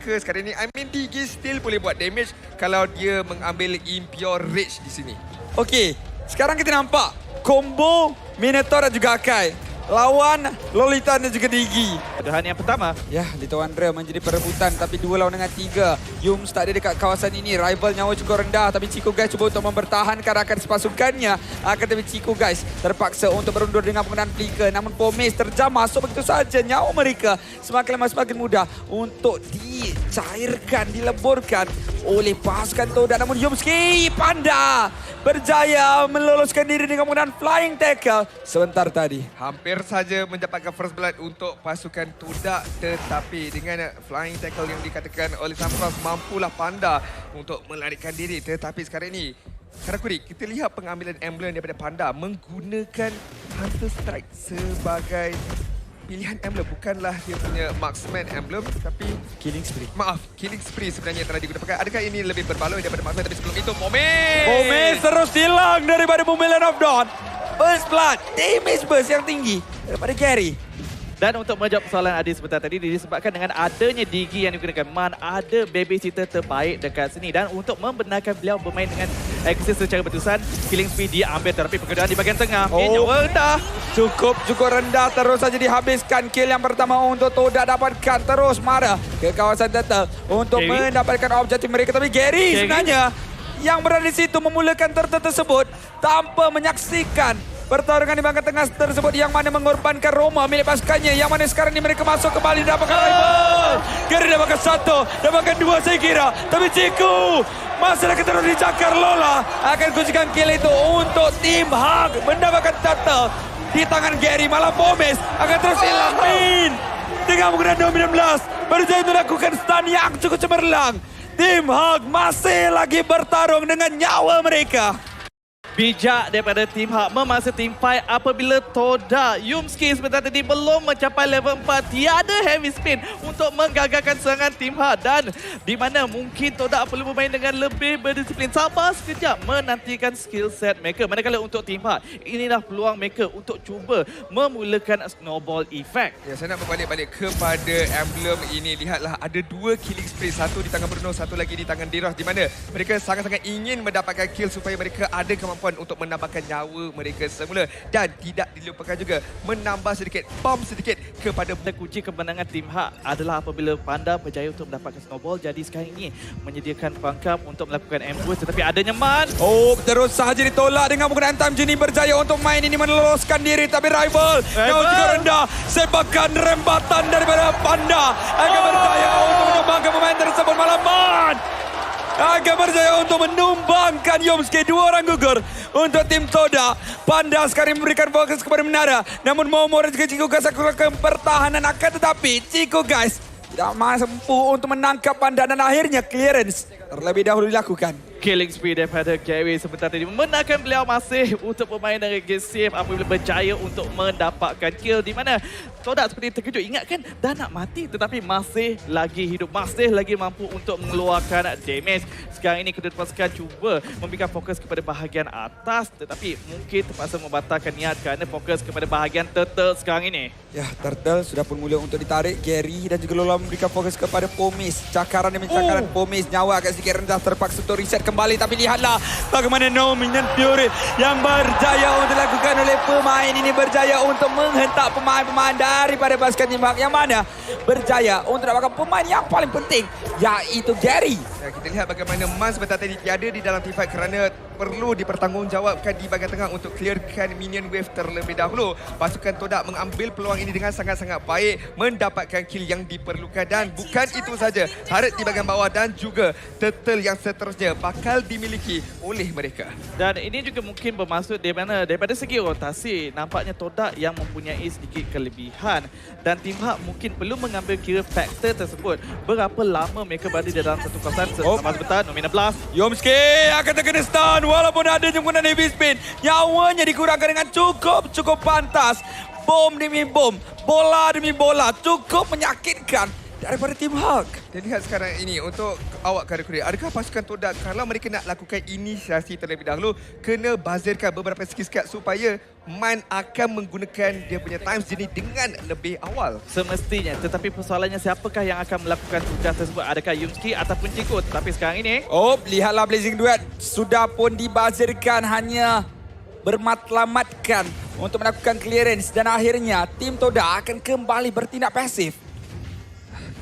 mereka sekarang ni. I mean, DG still boleh buat damage kalau dia mengambil Impure Rage di sini. Okey, sekarang kita nampak combo Minotaur dan juga Akai lawan Lolita dan juga Digi. Tuduhan yang pertama. Ya, Lito Andra menjadi perebutan tapi 2 lawan dengan 3. Yums tak ada dekat kawasan ini. Rival nyawa cukup rendah tapi Chico Guys cuba untuk mempertahankan rakan sepasukannya. Akan tetapi Chico Guys terpaksa untuk berundur dengan penggunaan flicker. Namun Pomes terjam masuk begitu saja. Nyawa mereka semakin lama semakin mudah untuk dicairkan, dileburkan oleh pasukan Toda. Namun Yumski Panda berjaya meloloskan diri dengan penggunaan flying tackle sebentar tadi. Hampir saja mendapatkan first blood untuk pasukan Toda, tetapi dengan flying tackle yang dikatakan oleh Samfrost, mampulah Panda untuk melarikan diri. Tetapi sekarang ini, Karakuri, kita lihat pengambilan emblem daripada Panda menggunakan Hunter Strike sebagai pilihan emblem. Bukanlah dia punya marksman emblem, tapi Killing spree. maaf, killing spree sebenarnya yang telah digunakan. Adakah ini lebih berbaloi daripada marksman? Tapi sebelum itu, Pomes! Pomes terus hilang daripada Pavilion of Dawn. First blood, damage burst yang tinggi daripada Gary. Dan untuk menjawab soalan Adi sebentar tadi, disebabkan dengan adanya Digi yang digunakan, Man ada babysitter terbaik dekat sini. Dan untuk membenarkan beliau bermain dengan Axis secara berterusan, killing spree dia ambil tetapi pengeduaan di bahagian tengah. Nyawa rendah. Cukup rendah, terus saja dihabiskan. Kill yang pertama untuk Toda dapatkan. Terus marah ke kawasan turtle untuk Gary mendapatkan objektif mereka. Tapi Gary sebenarnya yang berada di situ memulakan turtle tersebut tanpa menyaksikan pertarungan di bahagian tengah tersebut yang mana mengorbankan Roma milik pasukannya. Yang mana sekarang ni mereka masuk kembali dapatkan rival. Gary dapatkan 1, dapatkan 2 saya kira. Tapi Ciku masih akan terus dicakar. Lola akan kunjungkan kill itu untuk tim Hug mendapatkan turtle di tangan Gary. Malah Pomes akan terus hilang. Min dengan menggunakan Dominan Blast berjaya untuk lakukan stun yang cukup cemerlang. Tim Hug masih lagi bertarung dengan nyawa mereka. Bijak daripada tim Hug memaksa tim fight apabila Toda Yumski sebentar tadi belum mencapai level 4. Tiada heavy spin untuk menggagalkan serangan tim Hug. Dan di mana mungkin Toda perlu bermain dengan lebih berdisiplin. Sabar sekejap menantikan skill set mereka. Manakala untuk tim Hug, inilah peluang mereka untuk cuba memulakan snowball effect. Ya, saya nak berbalik-balik kepada emblem ini. Lihatlah, ada 2 killing spree. Satu di tangan Bruno, satu lagi di tangan Diros. Di mana mereka sangat-sangat ingin mendapatkan kill supaya mereka ada kemampuan untuk menambahkan nyawa mereka semula. Dan tidak dilupakan juga menambah sedikit, bomb sedikit kepada Kunci kemenangan tim Hug adalah apabila Panda berjaya untuk mendapatkan snowball. Jadi sekarang ini menyediakan pangkap untuk melakukan ambush. Tetapi adanya Man. Terus sahaja ditolak dengan penggunaan time Jini berjaya untuk main ini meloloskan diri. Tapi rival jauh juga rendah. Sepakan rembatan daripada Panda akan berjaya untuk menumbangkan pemain tersebut. Malah Man akan berjaya untuk menumbangkan Yomski. 2 orang gugur untuk tim Toda. Panda sekarang memberikan fokus kepada menara. Namun Momo dan juga Chico Guys akan pertahanan akan tetapi Chico Guys tidak mampu untuk menangkap Panda dan akhirnya clearance terlebih dahulu dilakukan. Killing spree daripada Gary sebentar tadi membenarkan beliau masih untuk bermain dengan game safe apabila berjaya untuk mendapatkan kill. Di mana Toda seperti terkejut, ingatkan dah nak mati tetapi masih lagi hidup, masih lagi mampu untuk mengeluarkan damage. Sekarang ini kedua pasukan cuba memberikan fokus kepada bahagian atas tetapi mungkin terpaksa membatalkan niat kerana fokus kepada bahagian turtle sekarang ini. Ya, turtle sudah pun mula untuk ditarik. Gary dan juga Lola memberikan fokus kepada Pomes. Cakaran demi cakaran Pomes, nyawa agak sedikit rendah, terpaksa untuk reset kembali. Tapi lihatlah bagaimana Dominant Fury yang berjaya untuk dilakukan oleh pemain ini. Berjaya untuk menghentak pemain-pemain daripada pasukan tim Hug yang mana berjaya untuk dapatkan pemain yang paling penting, iaitu Gary. Ya, kita lihat bagaimana Man sebentar tadi tiada di dalam team fight kerana perlu dipertanggungjawabkan di bahagian tengah untuk clearkan minion wave terlebih dahulu. Pasukan Toda mengambil peluang ini dengan sangat-sangat baik, mendapatkan kill yang diperlukan. Dan bukan itu saja, turret di bahagian bawah dan juga turtle yang seterusnya bakal dimiliki oleh mereka. Dan ini juga mungkin bermaksud di mana daripada segi rotasi, nampaknya Toda yang mempunyai sedikit kelebihan. Dan tim Hug mungkin perlu mengambil kira faktor tersebut. Berapa lama mereka berada di dalam satu kawasan. Sama sebentar, Dominan Blast. Yomski akan terkena stun walaupun ada jemputan heavy spin. Nyawanya dikurangkan dengan cukup pantas. Bom demi bom, bola demi bola, cukup menyakitkan daripada Team Hawk. Dan lihat sekarang ini untuk awak Karakuri, adakah pasukan Todak kalau mereka nak lakukan inisiasi terlebih dahulu kena buzzerkan beberapa skill supaya Man akan menggunakan dia punya time jenis dengan lebih awal. Semestinya, tetapi persoalannya siapakah yang akan melakukan tugas tersebut? Adakah Yumski ataupun Chico? Tapi sekarang ini Lihatlah Blazing Duet sudah pun dibazirkan, hanya bermatlamatkan untuk melakukan clearance dan akhirnya tim Todak akan kembali bertindak pasif.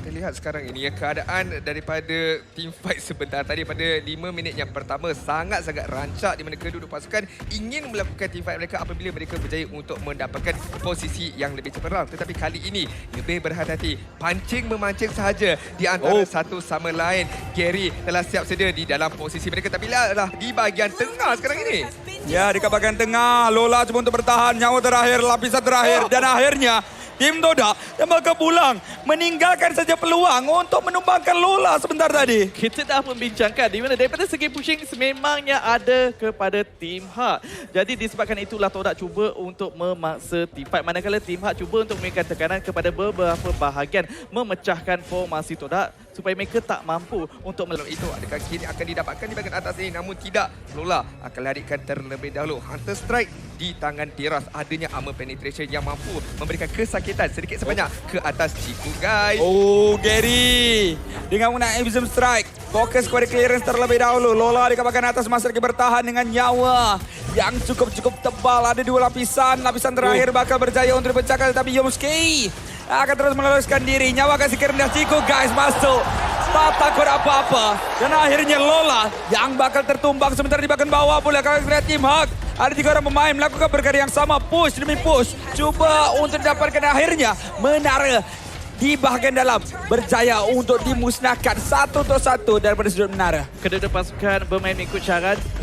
Kita lihat sekarang ini keadaan daripada team fight sebentar tadi pada 5 minit yang pertama sangat-sangat rancak di mana kedua-dua pasukan ingin melakukan team fight mereka apabila mereka berjaya untuk mendapatkan posisi yang lebih cemerlang. Tetapi kali ini lebih berhati-hati, pancing-memancing sahaja di antara satu sama lain. Gary telah siap sedia di dalam posisi mereka, tapi lihatlah di bahagian tengah sekarang ini. Ya, di bahagian tengah Lola cuba untuk bertahan, nyawa terakhir, lapisan terakhir dan akhirnya tim Todak yang bakal pulang meninggalkan saja peluang untuk menumbangkan Lola sebentar tadi. kita dah membincangkan di mana daripada segi pushing sememangnya ada kepada Team Hawk. Jadi disebabkan itulah Todak cuba untuk memaksa team fight. Manakala Team Hawk cuba untuk memberikan tekanan kepada beberapa bahagian memecahkan formasi Todak supaya mereka tak mampu untuk Lalu itu adakah kini akan didapatkan di bahagian atas ini, namun tidak. Lola akan larikan terlebih dahulu. Hunter Strike di tangan Tiras, adanya armor penetration yang mampu memberikan kesakitan sedikit sebanyak ke atas Chico, guys. Gary dengan menggunakan Abysm Strike, fokus kepada clearance terlebih dahulu. Lola di bahagian atas masih lagi bertahan dengan nyawa yang cukup tebal. Ada dua lapisan terakhir bakal berjaya untuk dipecahkan, tetapi Yomski akan terus meloloskan diri. Nyawa kasih kerendah Chico, guys, masuk. Tak takut apa-apa. Dan akhirnya Lola yang bakal tertumbang sementara di bagian bawah pula kalau lihat Team Hawk. Ada 3 orang pemain melakukan perkara yang sama, push demi push. Cuba untuk dapatkan akhirnya menara di bahagian dalam berjaya untuk dimusnahkan satu daripada sudut menara. kedua-dua pasukan bermain mengikut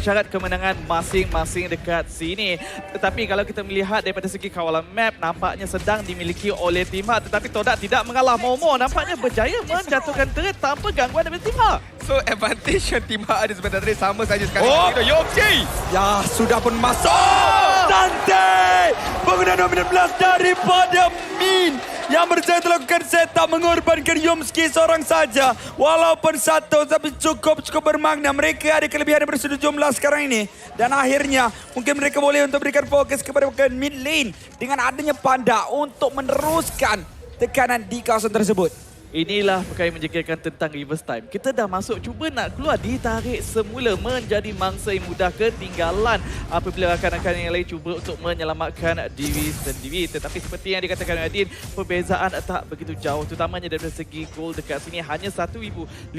syarat kemenangan masing-masing dekat sini. Tetapi kalau kita melihat daripada segi kawalan map, nampaknya sedang dimiliki oleh Team Hawk. Tetapi Todak tidak mengalah. Momo nampaknya berjaya menjatuhkan turret tanpa gangguan daripada Team Hawk. So advantage yang Team Hawk ada sebentar tadi sama saja sekali. Yomski! Ya, sudah pun masuk. Dante! Penggunaan dominan blast daripada Min yang berjaya melakukan setup mengorbankan Yomski seorang saja. Walaupun satu tapi cukup bermakna. Mereka ada kelebihan daripada sudut jumlah sekarang ini. Dan akhirnya mungkin mereka boleh untuk berikan fokus kepada mid lane dengan adanya Panda untuk meneruskan tekanan di kawasan tersebut. Inilah perkara yang menjadikan tentang reverse time. Kita dah masuk, cuba nak keluar, ditarik semula menjadi mangsa yang mudah ketinggalan apabila rakan-rakan yang lain cuba untuk menyelamatkan diri sendiri. Tetapi seperti yang dikatakan Adin, perbezaan tak begitu jauh, terutamanya dari segi gol dekat sini. Hanya 1,400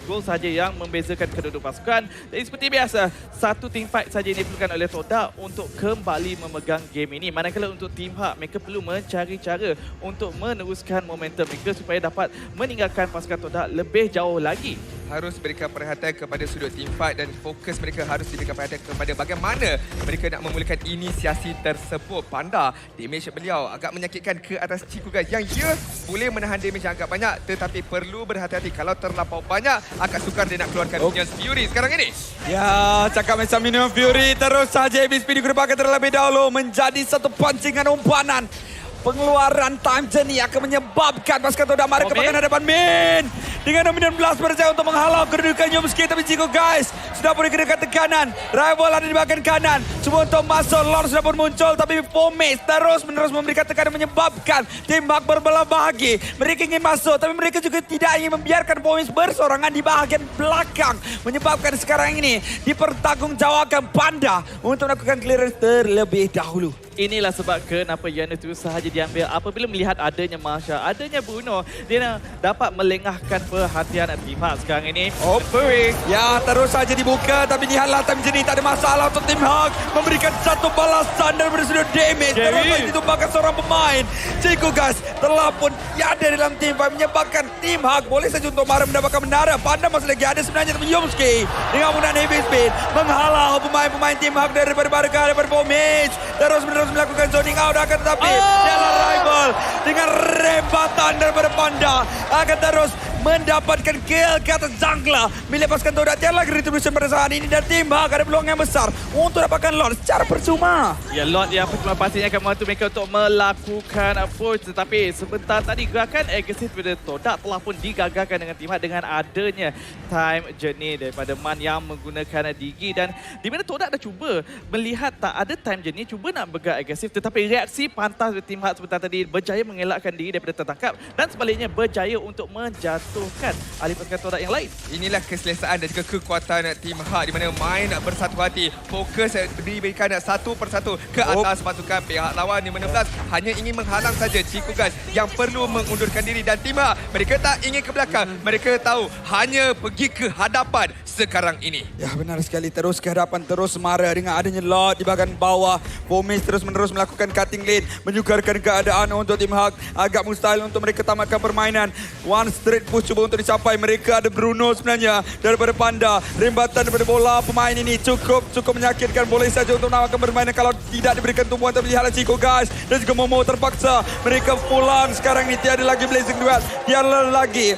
gol saja yang membezakan kedua-dua pasukan. Jadi seperti biasa, satu team fight saja yang diperlukan oleh Todak untuk kembali memegang game ini. Manakala untuk Team Hawk, mereka perlu mencari cara untuk meneruskan momentum mereka supaya dapat meninggalkan pasukan Todak lebih jauh lagi. Harus berikan perhatian kepada sudut team fight dan fokus mereka harus diberikan perhatian kepada bagaimana mereka nak memulakan inisiasi tersebut. Panda, damage beliau agak menyakitkan ke atas Chico, guys, yang dia boleh menahan damage yang agak banyak, tetapi perlu berhati-hati kalau terlampau banyak akan sukar dia nak keluarkan Minion Fury sekarang ini. Ya, cakap macam Minion Fury terus saja BSP digunakan terlebih dahulu menjadi satu pancingan umpanan. Pengeluaran time journey akan menyebabkan pasukan Todak marah ke bahagian hadapan Min. Dengan Minion Blast berjaya untuk menghalau kedudukan Yomski, tapi Chico, guys, sudah pun dikenakan tekanan. Rival ada di bahagian kanan. Cuma untuk masuk, Lord sudah pun muncul, tapi Fomes terus-menerus memberikan tekanan menyebabkan Team Hawk berbelah bahagi. Mereka ingin masuk, tapi mereka juga tidak ingin membiarkan Fomes bersorangan di bahagian belakang. Menyebabkan sekarang ini dipertanggungjawabkan Panda untuk melakukan clearance terlebih dahulu. Inilah sebab kenapa Yana terus sahaja diambil apabila melihat adanya Masha, adanya Bruno. Dia dapat melengahkan perhatian Team Hawk sekarang ini. Fury. Ya, terus saja dibuka, tapi lihatlah time jenis tak ada masalah untuk Team Hawk memberikan satu balasan daripada sudut damage. Terus saja ditumbangkan seorang pemain. Chico, guys, telah pun ada dalam team fight menyebabkan Team Hawk boleh saja untuk marah mendapatkan menara. Panda masih lagi ada sebenarnya, tapi Yomski dengan menggunakan heavy speed menghalau pemain-pemain Team Hawk daripada Barca, daripada Fomes. Terus melakukan zoning out akan tetapi Jalan Rival dengan rembatan daripada Panda akan terus mendapatkan kill ke atas jungler. Melepaskan Todak tiada lagi retribution pada saat ini dan tim Hak ada peluang yang besar untuk dapatkan Lord secara percuma. Ya, Lord yang percuma pastinya akan membantu mereka untuk melakukan approach. Tetapi sebentar tadi gerakan agresif pada Todak telah pun digagalkan dengan tim Hak dengan adanya time journey daripada Man yang menggunakan Digi. Dan di mana Todak dah cuba melihat tak ada time journey, cuba nak bergerak agresif. Tetapi reaksi pantas dari tim Hak sebentar tadi berjaya mengelakkan diri daripada tertangkap. Dan sebaliknya berjaya untuk menjatuhkan ahli pasukan Todak yang lain. Inilah keselesaan dan juga kekuatan tim Hak di mana main bersatu hati. Fokus diberikan satu persatu ke atas pasukan pihak lawan di mana Blast hanya ingin menghalang saja Chico Guns yang perlu mengundurkan diri dan tim Hak mereka tak ingin ke belakang. Mereka tahu hanya pergi ke hadapan sekarang ini. Ya benar sekali, terus ke hadapan, terus marah dengan adanya Lord di bahagian bawah. Bomis terus-menerus melakukan cutting lane, menyukarkan keadaan untuk tim Hak. Agak mustahil untuk mereka tamatkan permainan. One straight push cuba untuk dicapai. Mereka ada Bruno sebenarnya daripada Panda. Rembatan daripada bola pemain ini cukup menyakitkan. Boleh saja untuk menawarkan permainan kalau tidak diberikan tumpuan. Tapi lihatlah Chico Guys dan juga Momo terpaksa. Mereka pulang sekarang ini, tiada lagi Blazing Duel. Tiada lagi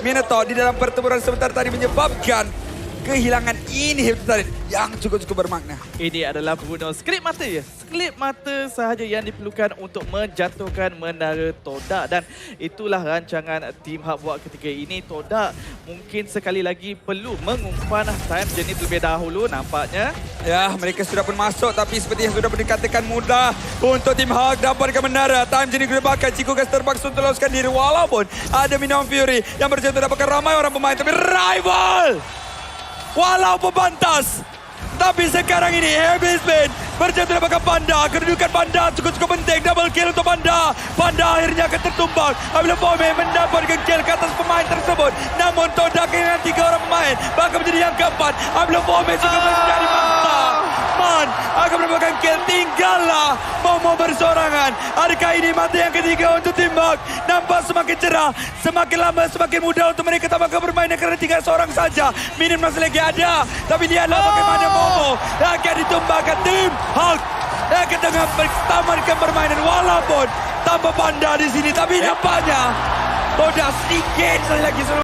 Minotaur di dalam pertempuran sebentar tadi menyebabkan kehilangan ini yang cukup bermakna. Ini adalah Bruno. Sekelip mata je. Sekelip mata sahaja yang diperlukan untuk menjatuhkan menara Todak. Dan itulah rancangan tim Hak buat ketika ini. Todak mungkin sekali lagi perlu mengumpan time journey terlebih dahulu nampaknya. Ya, mereka sudah pun masuk tapi seperti yang sudah dikatakan mudah untuk tim Hak dapatkan menara. Time journey dibakar. Chico Guys terpaksa untuk loloskan diri walaupun ada Minon Fury yang berjaya untuk dapatkan ramai orang pemain. Tapi rival! Walaupun pantas, tapi sekarang ini Heavy Spin berjaya untuk dapatkan Panda. Kedudukan Panda cukup penting. Double kill untuk Panda. Panda akhirnya akan tertumbang apabila Bome mendapatkan kill ke atas pemain tersebut. Namun Todak kehilangan 3 orang pemain. Bahkan menjadi yang keempat apabila Bome juga menjadi mangsa. Man akan mendapatkan kill. Tinggallah Momo bersorangan. Adakah ini mata yang ketiga untuk tim Hak? Nampak semakin cerah, semakin lama semakin mudah untuk mereka tamatkan permainan kerana tinggal seorang saja. Minim masih lagi ada. Tapi lihatlah bagaimana Momo akan ditumbangkan tim Hak. Akan tengah tamatkan permainan walaupun tanpa Panda di sini. Tapi nampaknya Todak sedikit lagi